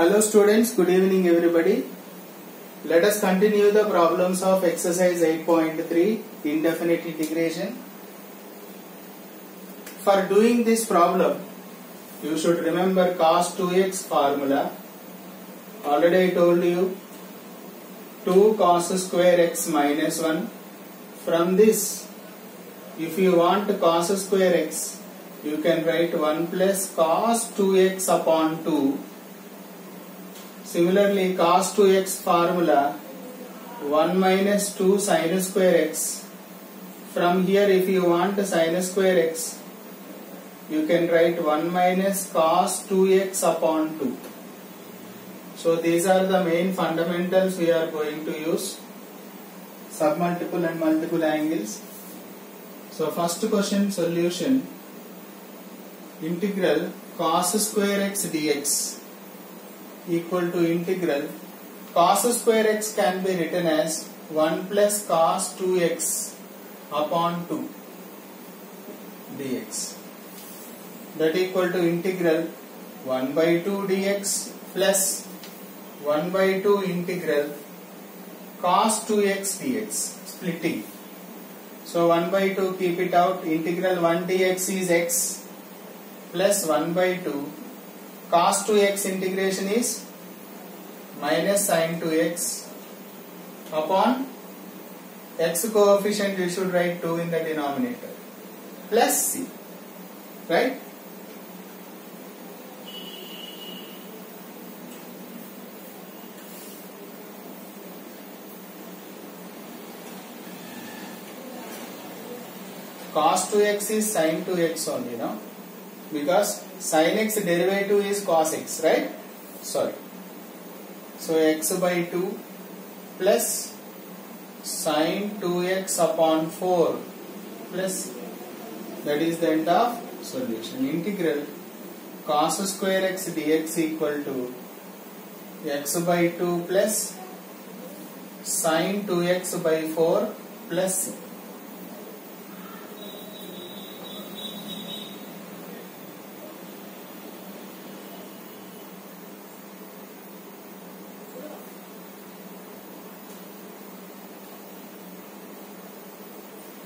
Hello students, good evening everybody. Let us continue the problems of exercise 8.3 indefinite integration. For doing this problem, you should remember cos 2x formula. Already I told you 2 cos square x minus 1. From this, if you want cos square x, you can write 1 plus cos 2x upon 2. Similarly, cos 2x formula 1 minus 2 sin square x. From here, if you want sin square x, you can write 1 minus cos 2x upon 2. So these are the main fundamentals we are going to use. Submultiple and multiple angles. So first question solution. Integral cos square x dx equal to integral cos square x can be written as 1 plus cos 2x upon 2 dx. That equal to integral 1 by 2 dx plus 1 by 2 integral cos 2x dx, splitting. So 1 by 2 keep it out, integral 1 dx is x plus 1 by 2 cos 2x integration is minus sin 2x upon x coefficient we should write 2 in the denominator plus c, right? Cos 2x is sin 2x only, no? Because sin x derivative is cos x, right? Sorry. So x by 2 plus sin 2x upon 4 plus, that is the end of solution. Integral cos square x dx equal to x by 2 plus sin 2x by 4 plus c.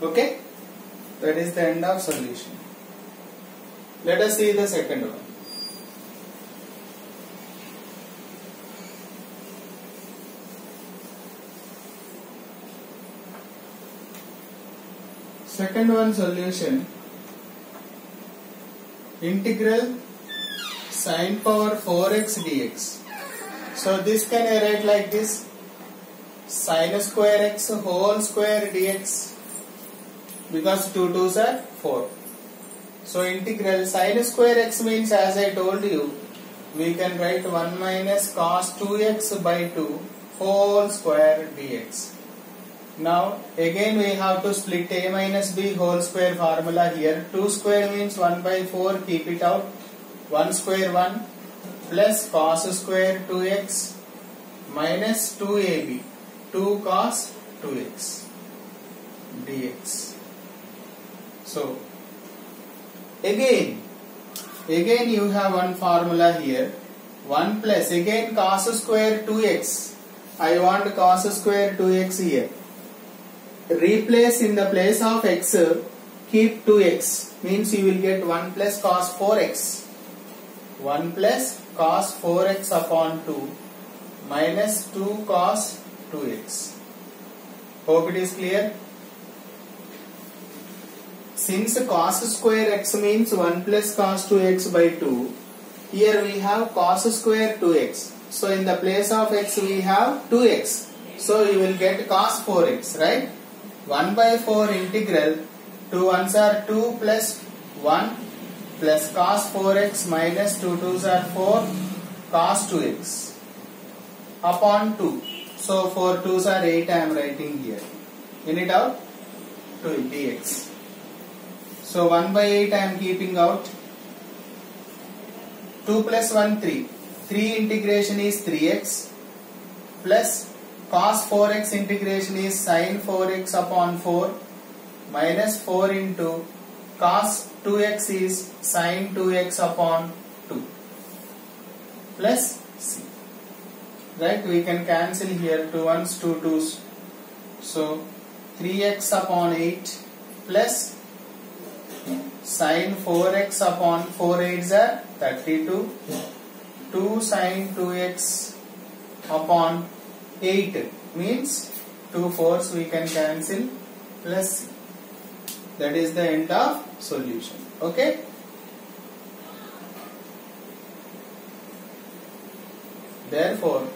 Okay, that is the end of solution. Let us see the second one. Second one solution. Integral sin power 4x dx. So this can I write like this, sin square x whole square dx, because 2 2's are 4. So integral sin square x means, as I told you, we can write 1 minus cos 2x by 2 whole square dx. Now again we have to split a minus b whole square formula here. 2 square means 1 by 4, keep it out. 1 square 1 plus cos square 2x minus 2ab, 2 cos 2x dx. So again you have one formula here, 1 plus again cos square 2x. I want cos square 2x here. Replace in the place of x, keep 2x, means you will get 1 plus cos 4x. 1 plus cos 4x upon 2 minus 2 cos 2x. Hope it is clear. Since cos square x means 1 plus cos 2x by 2, here we have cos square 2x. So in the place of x we have 2x. So you will get cos 4x, right? 1 by 4 integral, 2 1's are 2 plus 1 plus cos 4x minus 2 2's are 4 cos 2x upon 2. So 4 2's are 8 I am writing here. In it out, 2 dx. So 1 by 8 I am keeping out. 2 plus 1 3. 3 integration is 3x plus cos 4x integration is sin 4x upon 4 minus 4 into cos 2x is sin 2x upon 2 plus c. right? We can cancel here 2 ones, 2 2's. So 3x upon 8 plus sin 4x upon 4 8s are 32. 2 sin 2x upon 8 means 2 4's we can cancel plus c. That is the end of solution. Okay. Therefore,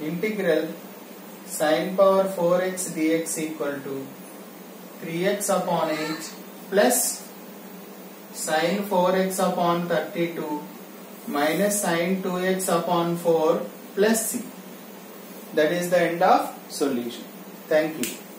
integral sin power 4x dx equal to 3x upon 8 plus sin 4x upon 32 minus sin 2x upon 4 plus c. That is the end of solution. Thank you.